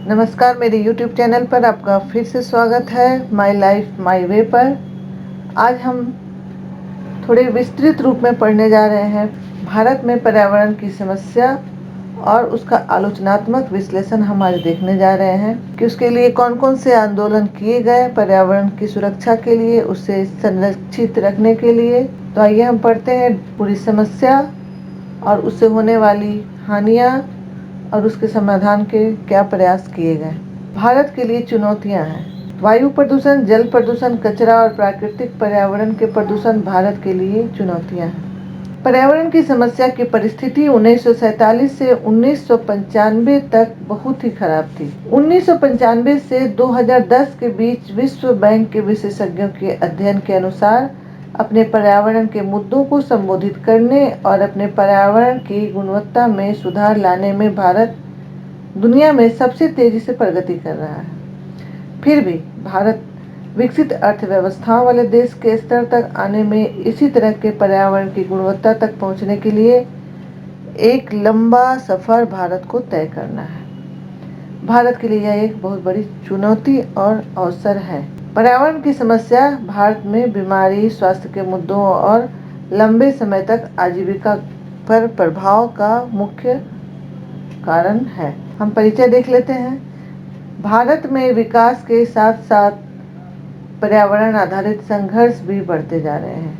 नमस्कार, मेरे YouTube channel पर आपका फिर से स्वागत है माय लाइफ माय वे पर। आज हम थोड़े विस्तृत रूप में पढ़ने जा रहे हैं भारत में पर्यावरण की समस्या और उसका आलोचनात्मक विश्लेषण हम आज देखने जा रहे हैं कि उसके लिए कौन कौन से आंदोलन किए गए पर्यावरण की सुरक्षा के लिए, उसे संरक्षित रखने के लिए। तो आइए हम पढ़ते हैं पूरी समस्या और उससे होने वाली हानियाँ और उसके समाधान के क्या प्रयास किए गए। भारत के लिए चुनौतियां हैं। वायु प्रदूषण, जल प्रदूषण, कचरा और प्राकृतिक पर्यावरण के प्रदूषण भारत के लिए चुनौतियां हैं। पर्यावरण की समस्या की परिस्थिति 1947 से 1995 तक बहुत ही खराब थी। 1995 से 2010 के बीच विश्व बैंक के विशेषज्ञों के अध्ययन के अनुसार अपने पर्यावरण के मुद्दों को संबोधित करने और अपने पर्यावरण की गुणवत्ता में सुधार लाने में भारत दुनिया में सबसे तेजी से प्रगति कर रहा है। फिर भी भारत विकसित अर्थव्यवस्थाओं वाले देश के स्तर तक आने में इसी तरह के पर्यावरण की गुणवत्ता तक पहुंचने के लिए एक लंबा सफर भारत को तय करना है। भारत के लिए यह एक बहुत बड़ी चुनौती और अवसर है। पर्यावरण की समस्या भारत में बीमारी, स्वास्थ्य के मुद्दों और लंबे समय तक आजीविका पर प्रभाव का मुख्य कारण है। हम परिचय देख लेते हैं। भारत में विकास के साथ साथ पर्यावरण आधारित संघर्ष भी बढ़ते जा रहे हैं।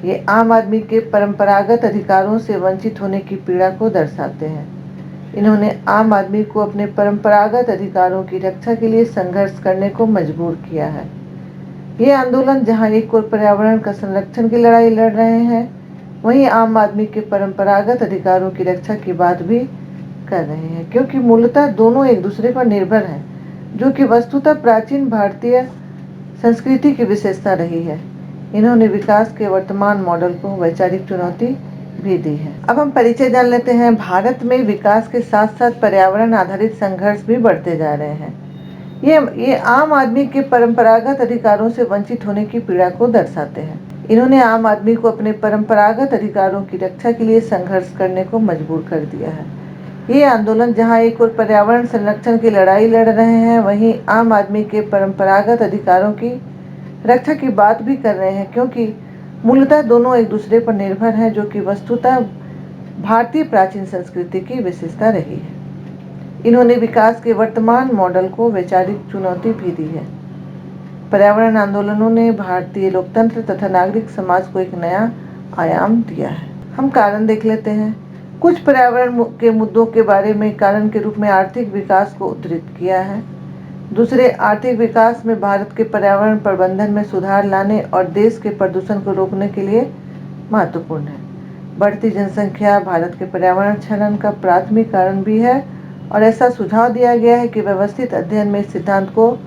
ये आम आदमी के परंपरागत अधिकारों से वंचित होने की पीड़ा को दर्शाते हैं। इन्होंने आम आदमी को अपने परंपरागत अधिकारों की रक्षा के लिए संघर्ष करने को मजबूर किया है। ये आंदोलन जहां एक ओर पर्यावरण का संरक्षण की लड़ाई लड़ रहे हैं, वहीं आम आदमी के परंपरागत अधिकारों की रक्षा की बात भी कर रहे हैं, क्योंकि मूलतः दोनों एक दूसरे पर निर्भर हैं, जो कि वस्तुतः प्राचीन भारतीय संस्कृति की विशेषता रही है। इन्होंने विकास के वर्तमान मॉडल को वैचारिक चुनौती भी दी है। अब हम परिचय जान लेते हैं। भारत में विकास के साथ साथ पर्यावरण आधारित संघर्ष भी बढ़ते जा रहे हैं। ये आम आदमी के परंपरागत अधिकारों से वंचित होने की पीड़ा को दर्शाते हैं। इन्होंने आम आदमी को अपने परंपरागत अधिकारों की रक्षा के लिए संघर्ष करने को मजबूर कर दिया है। ये आंदोलन जहां एक ओर पर्यावरण संरक्षण की लड़ाई लड़ रहे हैं, वहीं आम आदमी के परंपरागत अधिकारों की रक्षा की बात भी कर रहे हैं, क्योंकि मूलतः दोनों एक दूसरे पर निर्भर हैं, जो कि वस्तुतः भारतीय प्राचीन संस्कृति की विशेषता रही है। इन्होंने विकास के वर्तमान मॉडल को वैचारिक चुनौती भी दी है। पर्यावरण आंदोलनों ने भारतीय लोकतंत्र तथा नागरिक समाज को एक नया आयाम दिया है। हम कारण देख लेते हैं। कुछ पर्यावरण के मुद्दों के बारे में कारण के रूप में आर्थिक विकास को उद्धृत किया है। दूसरे, आर्थिक विकास में भारत के पर्यावरण प्रबंधन में सुधार लाने और देश के प्रदूषण को रोकने के लिए महत्वपूर्ण है। बढ़ती जनसंख्या भारत के पर्यावरण क्षरण का प्राथमिक कारण भी है और ऐसा सुझाव दिया गया है कि व्यवस्थित अध्ययन में इस सिद्धांत को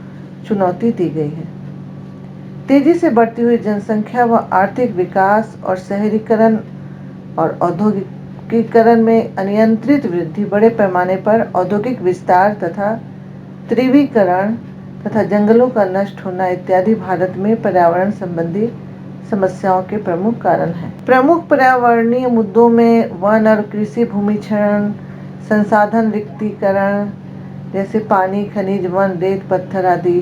चुनौती दी गई है। तेजी से बढ़ती हुई जनसंख्या व आर्थिक विकास और शहरीकरण और औद्योगिकीकरण में अनियंत्रित वृद्धि, बड़े पैमाने पर औद्योगिक विस्तार तथा त्रिवीकरण तथा जंगलों का नष्ट होना इत्यादि भारत में पर्यावरण संबंधी समस्याओं के प्रमुख कारण हैं। प्रमुख पर्यावरणीय मुद्दों में वन और कृषि भूमि क्षरण, संसाधन रिक्तीकरण जैसे पानी, खनिज, वन, रेत, पत्थर आदि।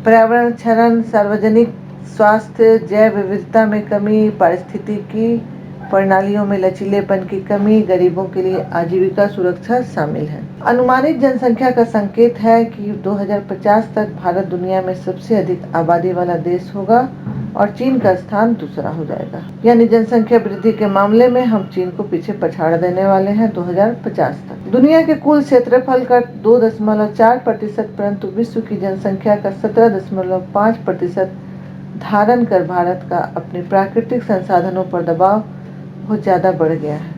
पर्यावरण क्षरण, सार्वजनिक स्वास्थ्य, जैव विविधता में कमी, पारिस्थितिकी प्रणालियों में लचीलेपन की कमी, गरीबों के लिए आजीविका सुरक्षा शामिल है। अनुमानित जनसंख्या का संकेत है कि 2050 तक भारत दुनिया में सबसे अधिक आबादी वाला देश होगा और चीन का स्थान दूसरा हो जाएगा। यानी जनसंख्या वृद्धि के मामले में हम चीन को पीछे पछाड़ देने वाले हैं 2050 तक। दुनिया के कुल क्षेत्रफल का 2.4%, परंतु विश्व की जनसंख्या का 17.5% धारण कर भारत का अपने प्राकृतिक संसाधनों पर दबाव बहुत ज़्यादा बढ़ गया है।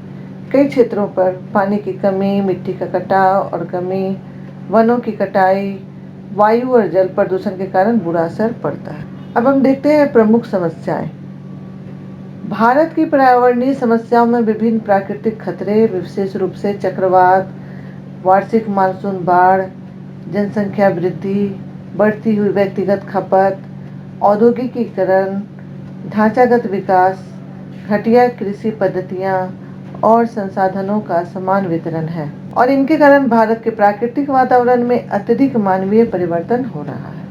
कई क्षेत्रों पर पानी की कमी, मिट्टी का कटाव और कमी, वनों की कटाई, वायु और जल प्रदूषण के कारण बुरा असर पड़ता है। अब हम देखते हैं प्रमुख समस्याएं। भारत की पर्यावरणीय समस्याओं में विभिन्न प्राकृतिक खतरे, विशेष रूप से चक्रवात, वार्षिक मानसून बाढ़, जनसंख्या वृद्धि, बढ़ती हुई व्यक्तिगत खपत, औद्योगिकीकरण, ढांचागत विकास, घटिया कृषि पद्धतियां और संसाधनों का समान वितरण है। और इनके कारण भारत के प्राकृतिक वातावरण में अत्यधिक मानवीय परिवर्तन हो रहा है।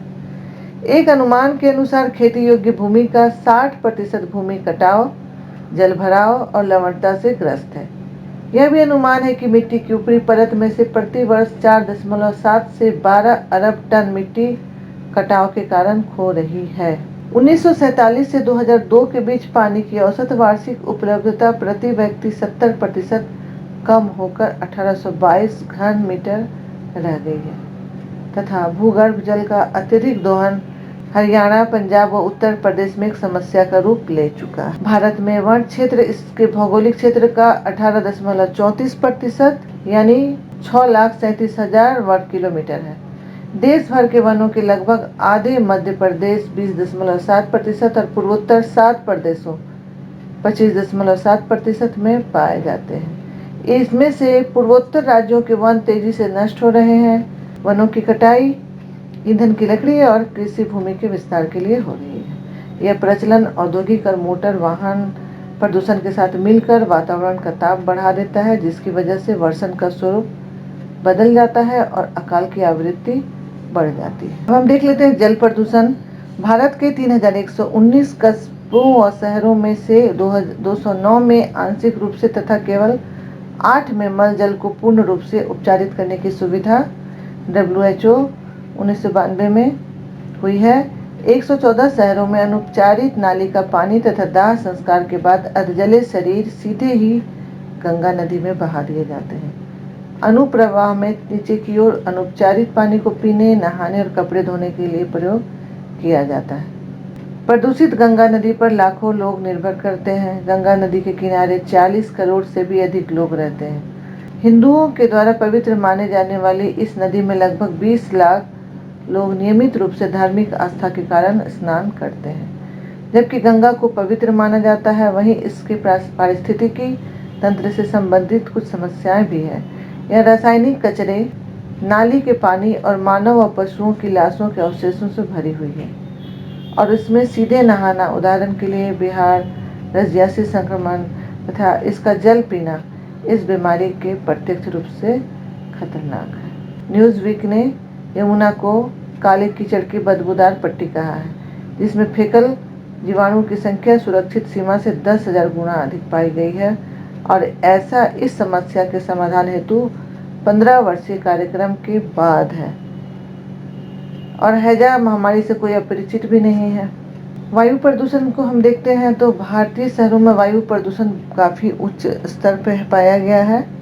एक अनुमान के अनुसार खेती योग्य भूमि का 60% भूमि कटाव, जलभराव और लवणता से ग्रस्त है। यह भी अनुमान है कि मिट्टी की ऊपरी परत में से प्रति वर्ष 4.7 से 12 अरब टन मिट्टी कटाव के कारण खो रही है। 1947 से 2002 के बीच पानी की औसत वार्षिक उपलब्धता प्रति व्यक्ति 70% कम होकर 1822 घन मीटर रह गई है तथा भूगर्भ जल का अत्यधिक दोहन हरियाणा, पंजाब व उत्तर प्रदेश में एक समस्या का रूप ले चुका है। भारत में वन क्षेत्र इसके भौगोलिक क्षेत्र का 18.34% यानी 6,37,000 वर्ग किलोमीटर है। देश भर के वनों के लगभग आधे मध्य प्रदेश 20.7% और पूर्वोत्तर 7 प्रदेशों 25.7% में पाए जाते हैं। इसमें से पूर्वोत्तर राज्यों के वन तेजी से नष्ट हो रहे हैं। वनों की कटाई ईंधन की लकड़ी और कृषि भूमि के विस्तार के लिए हो रही है। यह प्रचलन औद्योगिक और मोटर वाहन प्रदूषण के साथ मिलकर वातावरण का ताप बढ़ा देता है, जिसकी वजह से वर्षण का स्वरूप बदल जाता है और अकाल की आवृत्ति बढ़ जाती है। अब हम देख लेते हैं जल प्रदूषण। भारत के 3,119 कस्बों और शहरों में से 209 में आंशिक रूप से तथा केवल 8 में मल जल को पूर्ण रूप से उपचारित करने की सुविधा WHO 1992 में हुई है। 114 शहरों में अनुपचारित नाली का पानी तथा दाह संस्कार के बाद अधजले शरीर सीधे ही गंगा नदी में बहा दिए जाते हैं। अनुप्रवाह में नीचे की ओर अनुपचारित पानी को पीने, नहाने और कपड़े धोने के लिए प्रयोग किया जाता है। प्रदूषित गंगा नदी पर लाखों लोग निर्भर करते हैं। गंगा नदी के किनारे 40 करोड़ से भी अधिक लोग रहते हैं। हिंदुओं के द्वारा पवित्र माने जाने वाली इस नदी में लगभग 20 लाख लोग नियमित रूप से धार्मिक आस्था के कारण स्नान करते हैं। जबकि गंगा को पवित्र माना जाता है, वहीं इसके पारिस्थितिकी तंत्र से संबंधित कुछ समस्याएं भी हैं। यह रासायनिक कचरे, नाली के पानी और मानव व पशुओं की लाशों के अवशेषों से भरी हुई है और इसमें सीधे नहाना, उदाहरण के लिए बिहार रजियासी संक्रमण तथा इसका जल पीना इस बीमारी के प्रत्यक्ष रूप से खतरनाक है। न्यूज़वीक ने यमुना को काले कीचड़ की बदबूदार पट्टी कहा है, जिसमें फेकल जीवाणु की संख्या सुरक्षित सीमा से 10,000 गुना अधिक पाई गई है और ऐसा इस समस्या के समाधान हेतु 15 वर्षीय कार्यक्रम के बाद है और हैजा महामारी से कोई अपरिचित भी नहीं है। वायु प्रदूषण को हम देखते हैं तो भारतीय शहरों में वायु प्रदूषण काफ़ी उच्च स्तर पर पाया गया है।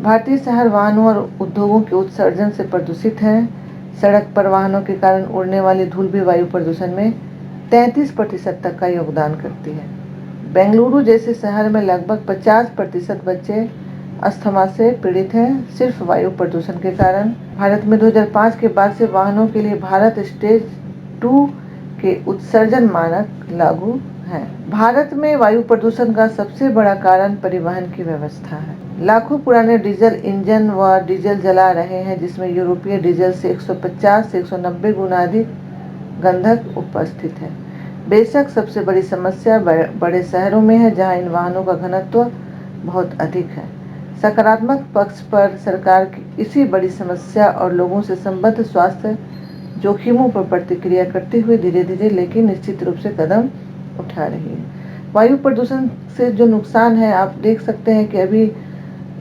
भारतीय शहर वाहनों और उद्योगों के उत्सर्जन से प्रदूषित हैं। सड़क पर वाहनों के कारण उड़ने वाली धूल भी वायु प्रदूषण में 33% तक का योगदान करती है। बेंगलुरु जैसे शहर में लगभग 50% बच्चे अस्थमा से पीड़ित हैं, सिर्फ वायु प्रदूषण के कारण। भारत में 2005 के बाद से वाहनों के लिए भारत स्टेज 2 के उत्सर्जन मानक लागू हैं। भारत में वायु प्रदूषण का सबसे बड़ा कारण परिवहन की व्यवस्था है। लाखों पुराने डीजल इंजन व डीजल जला रहे हैं, जिसमें यूरोपीय डीजल से 150 से 190 गुना अधिक गंधक उपस्थित है। बेशक सबसे बड़ी समस्या बड़े शहरों में है, जहां इन वाहनों का घनत्व बहुत अधिक है। सकारात्मक पक्ष पर सरकार की इसी बड़ी समस्या और लोगों से संबद्ध स्वास्थ्य जोखिमों पर प्रतिक्रिया करते हुए धीरे धीरे लेकिन निश्चित रूप से कदम उठा रही है। वायु प्रदूषण से जो नुकसान है, आप देख सकते हैं कि अभी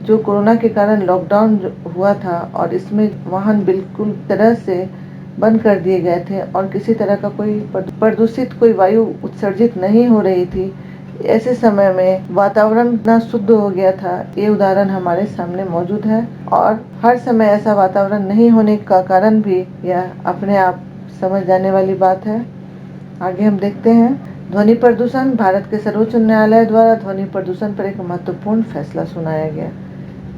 जो कोरोना के कारण लॉकडाउन हुआ था और इसमें वाहन बिल्कुल तरह से बंद कर दिए गए थे और किसी तरह का कोई प्रदूषित कोई वायु उत्सर्जित नहीं हो रही थी। ऐसे समय में वातावरण इतना शुद्ध हो गया था, ये उदाहरण हमारे सामने मौजूद है और हर समय ऐसा वातावरण नहीं होने का कारण भी यह अपने आप समझ जाने वाली बात है। आगे हम देखते हैं ध्वनि प्रदूषण। भारत के सर्वोच्च न्यायालय द्वारा ध्वनि प्रदूषण पर एक महत्वपूर्ण फैसला सुनाया गया।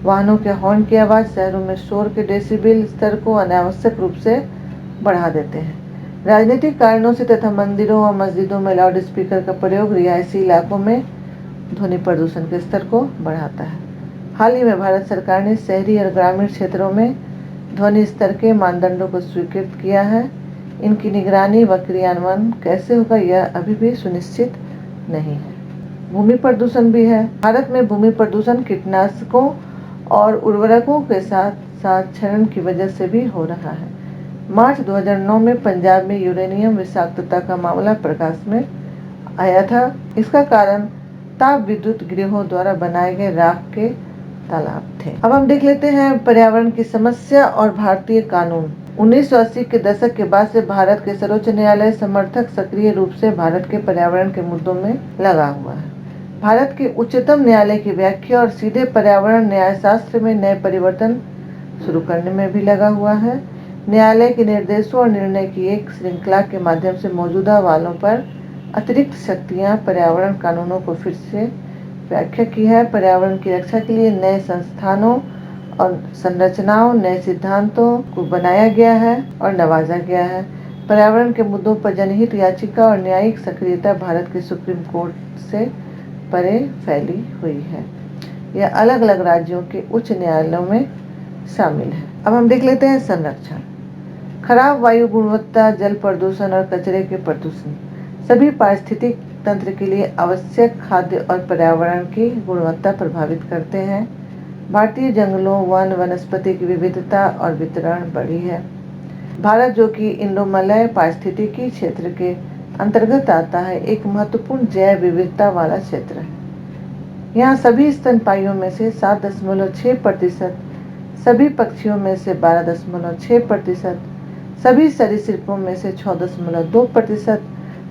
वाहनों के हॉर्न की आवाज़ शहरों में शोर के डेसिबल स्तर को अनावश्यक रूप से बढ़ा देते हैं। राजनीतिक कारणों से तथा मंदिरों और मस्जिदों में लाउड स्पीकर का प्रयोग रिहायशी इलाकों में ध्वनि प्रदूषण के स्तर को बढ़ाता है। हाल ही में भारत सरकार ने शहरी और ग्रामीण क्षेत्रों में ध्वनि स्तर के मानदंडों को स्वीकृत किया है। इनकी निगरानी व क्रियान्वयन कैसे होगा, यह अभी भी सुनिश्चित नहीं है। भूमि प्रदूषण भी है। भारत में भूमि प्रदूषण कीटनाशकों और उर्वरकों के साथ साथ क्षरण की वजह से भी हो रहा है। मार्च 2009 में पंजाब में यूरेनियम विषाक्तता का मामला प्रकाश में आया था। इसका कारण ताप विद्युत गृहों द्वारा बनाए गए राख के तालाब थे। अब हम देख लेते हैं पर्यावरण की समस्या और भारतीय कानून। 1980 के दशक के बाद से भारत के सर्वोच्च न्यायालय समर्थक सक्रिय रूप से भारत के पर्यावरण के मुद्दों में लगा हुआ है। भारत के उच्चतम न्यायालय की व्याख्या और सीधे पर्यावरण न्यायशास्त्र में नए परिवर्तन शुरू करने में भी लगा हुआ है। न्यायालय के निर्देशों और निर्णय की एक श्रृंखला के माध्यम से मौजूदा वालों पर अतिरिक्त शक्तियां पर्यावरण कानूनों को फिर से व्याख्या की है। पर्यावरण की रक्षा के लिए नए संस्थानों और संरचनाओं, नए सिद्धांतों को बनाया गया है और नवाजा गया है। पर्यावरण के मुद्दों पर जनहित याचिका और न्यायिक सक्रियता भारत के सुप्रीम कोर्ट से परे फैली हुई है। यह अलग अलग राज्यों के उच्च न्यायालयों में शामिल है। अब हम देख लेते हैं संरक्षण। खराब वायु गुणवत्ता, जल प्रदूषण और कचरे के प्रदूषण सभी पारिस्थितिक तंत्र के लिए आवश्यक खाद्य और पर्यावरण की गुणवत्ता प्रभावित करते हैं। भारतीय जंगलों, वन, वनस्पति की विविधता और वितरण बढ़ी है। भारत, जो कि इंडो-मलय पारिस्थितिकी क्षेत्र के अंतर्गत आता है, एक महत्वपूर्ण जैव विविधता वाला क्षेत्र है। यहाँ सभी स्तनपायियों में से 7.6%, सभी पक्षियों में से 12.6%, सभी सरीसृपों में से 6.2%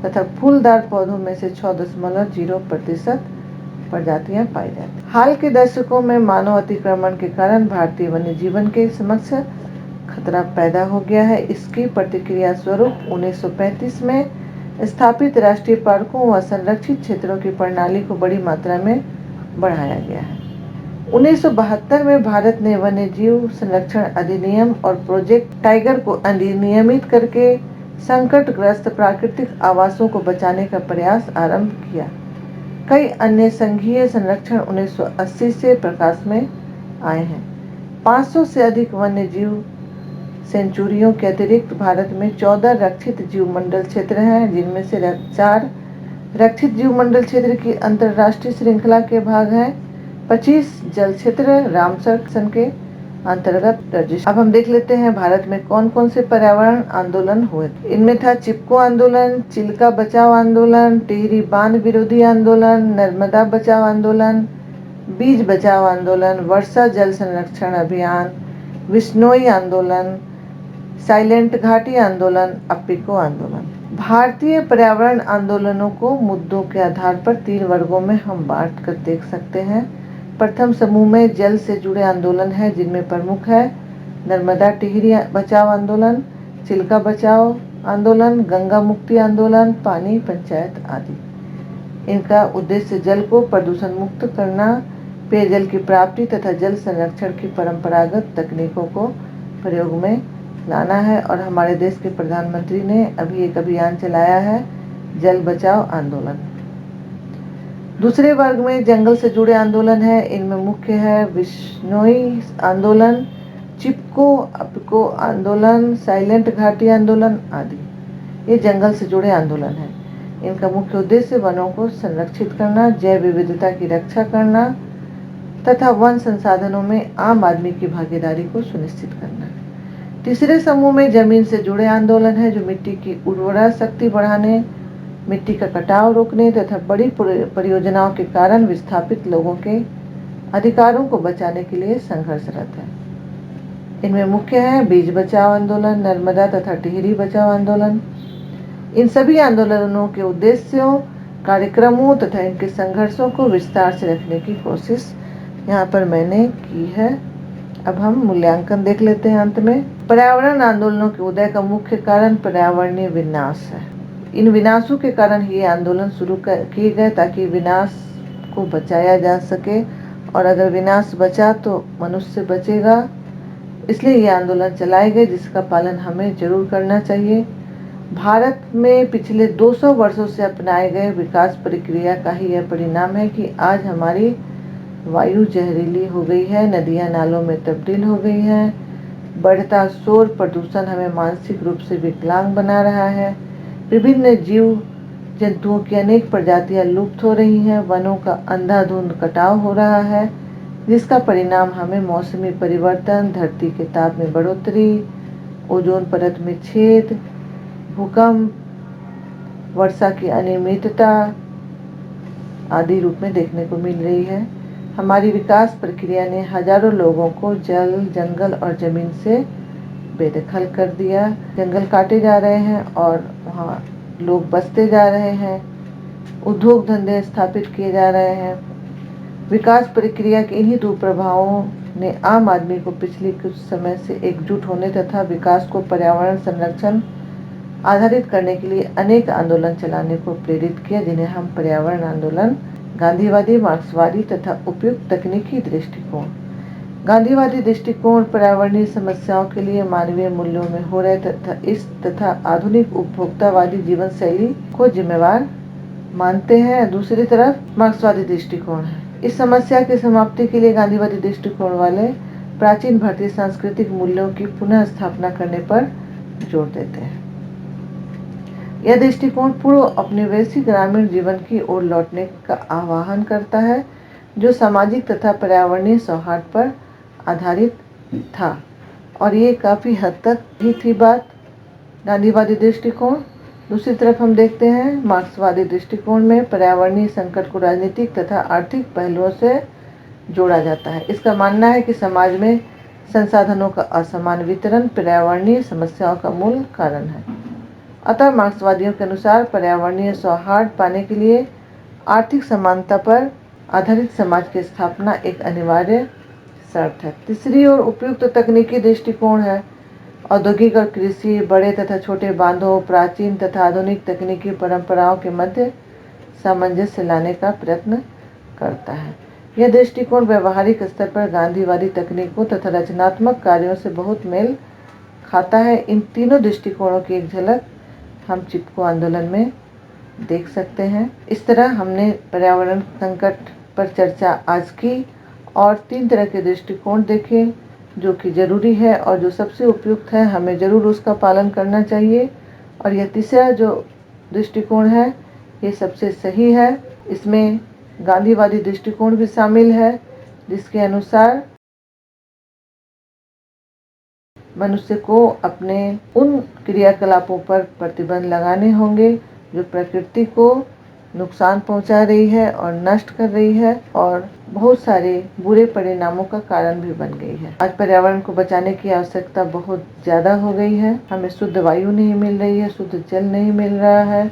तथा फूलदार पौधों में से 6.0% प्रजातियां पाई जाती हैं। हाल के दशकों में मानव अतिक्रमण के कारण भारतीय वन्य जीवन के समक्ष खतरा पैदा हो गया है। इसकी प्रतिक्रिया स्वरूप 1935 में स्थापित राष्ट्रीय पार्कों व संरक्षित क्षेत्रों की प्रणाली को बड़ी मात्रा में बढ़ाया गया है। 1972 में भारत ने वन्यजीव संरक्षण अधिनियम और प्रोजेक्ट टाइगर को अधिनियमित करके संकटग्रस्त प्राकृतिक आवासों को बचाने का प्रयास आरंभ किया। कई अन्य संघीय संरक्षण 1980 से प्रकाश में आए हैं। 500 से अधिक वन्य जीव सेंचुरियों के अतिरिक्त भारत में 14 रक्षित जीवमंडल क्षेत्र हैं, जिनमें से 4 रक्षित जीवमंडल क्षेत्र की अंतर्राष्ट्रीय श्रृंखला के भाग हैं। 25 जल क्षेत्र रामसर मिशन के अंतर्गत रजिस्टर। अब हम देख लेते हैं भारत में कौन कौन से पर्यावरण आंदोलन हुए। इनमें था चिपको आंदोलन, चिल्का बचाओ आंदोलन, टिहरी बांध विरोधी आंदोलन, नर्मदा बचाओ आंदोलन, बीज बचाओ आंदोलन, वर्षा जल संरक्षण अभियान, विश्नोई आंदोलन, साइलेंट घाटी आंदोलन, अप्पिको आंदोलन। भारतीय पर्यावरण आंदोलनों को मुद्दों के आधार पर 3 वर्गों में हम बांट कर देख सकते हैं। प्रथम समूह में जल से जुड़े आंदोलन है, जिनमें प्रमुख है नर्मदा टिहरी बचाओ आंदोलन, चिल्का बचाओ आंदोलन, गंगा मुक्ति आंदोलन, पानी पंचायत आदि। इनका उद्देश्य जल को प्रदूषण मुक्त करना, पेयजल की प्राप्ति तथा जल संरक्षण की परंपरागत तकनीकों को प्रयोग में लाना है। और हमारे देश के प्रधानमंत्री ने अभी एक अभियान चलाया है, जल बचाओ आंदोलन। दूसरे वर्ग में जंगल से जुड़े आंदोलन है। इनमें मुख्य है विश्नोई आंदोलन, चिपको, अप्पिको आंदोलन, साइलेंट घाटी आंदोलन आदि। ये जंगल से जुड़े आंदोलन है। इनका मुख्य उद्देश्य वनों को संरक्षित करना, जैव विविधता की रक्षा करना तथा वन संसाधनों में आम आदमी की भागीदारी को सुनिश्चित करना। तीसरे समूह में जमीन से जुड़े आंदोलन है, जो मिट्टी की उर्वरा शक्ति बढ़ाने, मिट्टी का कटाव रोकने तथा बड़ी परियोजनाओं के कारण विस्थापित लोगों के अधिकारों को बचाने के लिए संघर्षरत है। इनमें मुख्य है बीज बचाओ आंदोलन, नर्मदा तथा टिहरी बचाओ आंदोलन। इन सभी आंदोलनों के उद्देश्यों, कार्यक्रमों तथा इनके संघर्षों को विस्तार से रखने की कोशिश यहाँ पर मैंने की है। अब हम मूल्यांकन देख लेते हैं अंत में। पर्यावरण आंदोलनों के उदय का मुख्य कारण पर्यावरणीय विनाश है। इन विनाशों के कारण ये आंदोलन शुरू किए गए ताकि विनाश को बचाया जा सके, और अगर विनाश बचा तो मनुष्य बचेगा। इसलिए ये आंदोलन चलाए गए, जिसका पालन हमें जरूर करना चाहिए। भारत में पिछले 200 वर्षों से अपनाए गए विकास प्रक्रिया का ही यह परिणाम है कि आज हमारी वायु जहरीली हो गई है, नदियां नालों में तब्दील हो गई हैं, बढ़ता शोर प्रदूषण हमें मानसिक रूप से विकलांग बना रहा है, विभिन्न जीव जंतुओं की अनेक प्रजातियां लुप्त हो रही हैं, वनों का अंधाधुंध कटाव हो रहा है, जिसका परिणाम हमें मौसमी परिवर्तन, धरती के ताप में बढ़ोतरी, ओजोन परत में छेद, भूकंप, वर्षा की अनियमितता आदि रूप में देखने को मिल रही है। हमारी विकास प्रक्रिया ने हजारों लोगों को जल, जंगल और जमीन से बेदखल कर दिया। जंगल काटे जा रहे हैं और वहाँ लोग बसते जा रहे हैं, उद्योग धंधे स्थापित किए जा रहे हैं। विकास प्रक्रिया के इन्हीं दुष्प्रभावों ने आम आदमी को पिछले कुछ समय से एकजुट होने तथा विकास को पर्यावरण संरक्षण आधारित करने के लिए अनेक आंदोलन चलाने को प्रेरित किया, जिन्हें हम पर्यावरण आंदोलन, गांधीवादी, मार्क्सवादी तथा उपयुक्त तकनीकी दृष्टिकोण। गांधीवादी दृष्टिकोण पर्यावरणीय समस्याओं के लिए मानवीय मूल्यों में हो रहे तथा आधुनिक उपभोक्तावादी जीवन शैली को जिम्मेवार मानते हैं। दूसरी तरफ मार्क्सवादी दृष्टिकोण है। इस समस्या की समाप्ति के लिए गांधीवादी दृष्टिकोण वाले प्राचीन भारतीय सांस्कृतिक मूल्यों की पुनः स्थापना करने पर जोर देते हैं। यह दृष्टिकोण पूर्व औपनिवेशिक ग्रामीण जीवन की ओर लौटने का आह्वान करता है, जो सामाजिक तथा पर्यावरणीय सौहार्द पर आधारित था। और ये काफी हद तक ही थी बात गांधीवादी दृष्टिकोण। दूसरी तरफ हम देखते हैं मार्क्सवादी दृष्टिकोण में पर्यावरणीय संकट को राजनीतिक तथा आर्थिक पहलुओं से जोड़ा जाता है। इसका मानना है कि समाज में संसाधनों का असमान वितरण पर्यावरणीय समस्याओं का मूल कारण है। अतः मार्क्सवादियों के अनुसार पर्यावरणीय सौहार्द पाने के लिए आर्थिक समानता पर आधारित समाज की स्थापना एक अनिवार्य शर्त है। तीसरी ओर उपयुक्त तकनीकी दृष्टिकोण है। औद्योगिक और कृषि, बड़े तथा छोटे बांधों, प्राचीन तथा आधुनिक तकनीकी परंपराओं के मध्य सामंजस्य लाने का प्रयत्न करता है। यह दृष्टिकोण व्यवहारिक स्तर पर गांधीवादी तकनीकों तथा रचनात्मक कार्यों से बहुत मेल खाता है। इन तीनों दृष्टिकोणों की एक झलक हम चिपको आंदोलन में देख सकते हैं। इस तरह हमने पर्यावरण संकट पर चर्चा आज की और 3 तरह के दृष्टिकोण देखे, जो कि जरूरी है और जो सबसे उपयुक्त है, हमें जरूर उसका पालन करना चाहिए। और यह तीसरा जो दृष्टिकोण है, ये सबसे सही है। इसमें गांधीवादी दृष्टिकोण भी शामिल है, जिसके अनुसार मनुष्य को अपने उन क्रियाकलापों पर प्रतिबंध लगाने होंगे जो प्रकृति को नुकसान पहुंचा रही है और नष्ट कर रही है और बहुत सारे बुरे परिणामों का कारण भी बन गई है। आज पर्यावरण को बचाने की आवश्यकता बहुत ज्यादा हो गई है। हमें शुद्ध वायु नहीं मिल रही है, शुद्ध जल नहीं मिल रहा है,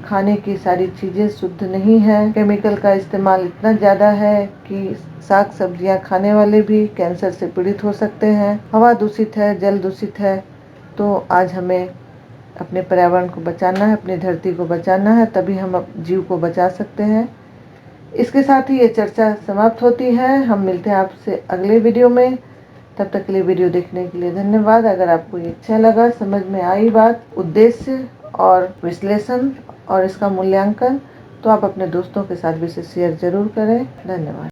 खाने की सारी चीजें शुद्ध नहीं है, केमिकल का इस्तेमाल इतना ज्यादा है कि साग सब्जियां खाने वाले भी कैंसर से पीड़ित हो सकते हैं। हवा दूषित है, जल दूषित है। तो आज हमें अपने पर्यावरण को बचाना है, अपनी धरती को बचाना है, तभी हम जीव को बचा सकते हैं। इसके साथ ही ये चर्चा समाप्त होती है। हम मिलते हैं आपसे अगले वीडियो में। तब तक के लिए वीडियो देखने के लिए धन्यवाद। अगर आपको ये अच्छा लगा, समझ में आई बात, उद्देश्य और विश्लेषण और इसका मूल्यांकन, तो आप अपने दोस्तों के साथ भी इसे शेयर जरूर करें। धन्यवाद।